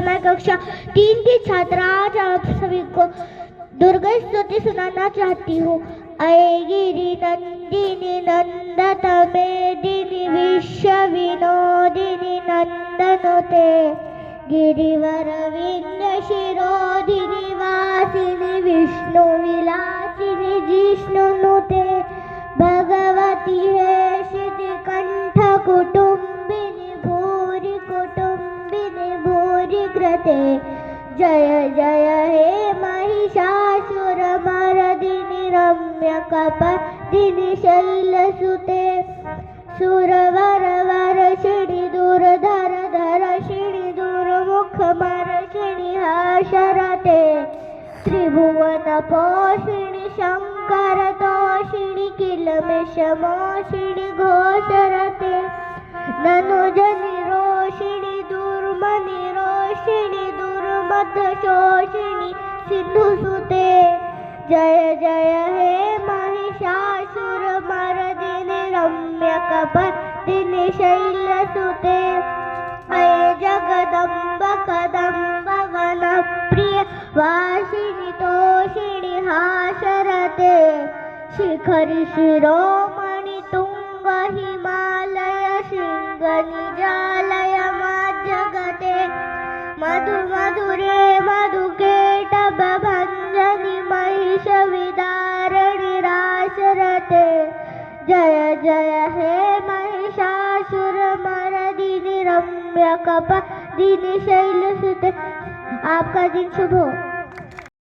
मैं कक्षा 3 की छात्रा। आज आप सभी को दुर्गा स्तुति सुनाना चाहती हूँ। अये गिरि नंदिनी नंदत मेदिनी विश्व विनोदिनी नंदनुते गिरिवर विंध्य शिरोधिनी वासिनी विष्णु विलासिनी जिष्णुनुते भगवती हे श्रुति कंठ कुटुंबिनी भूरि कुटुंबिनी भूरि कृते जय जय हे महिषासुर मर्दिनि रम्य कपर्दिनि शैलसुते सुरवर वर्षिणि दुर्धर धर्षिणि दुर्मुख मर्षिणि हर्षरते त्रिभुवन पोषिणि शंकर तोषिणि किलमेषमोषिणि घोषरते ननुजनि रोषिणि दुर्मनि रोषिणि दुर्मद शोषिणि सिंधुसुते जय जय हे महिषासुर मर्दिनि रम्य कपर्दिनि शैलसुते अये जगदम्ब कदम्ब वनप्रिय वासिनि तोषिणि हासरते शिखरि शिरोमणि तुंग हिमालय शृंग निजालय जगते मधु मधुरे मधुकेटभ भंजनि महिष विदारणि रासरते जय जय हे महिषासुर मर्दिनि रम्य कपर्दिनि शैलसुते। आपका दिन शुभ हो।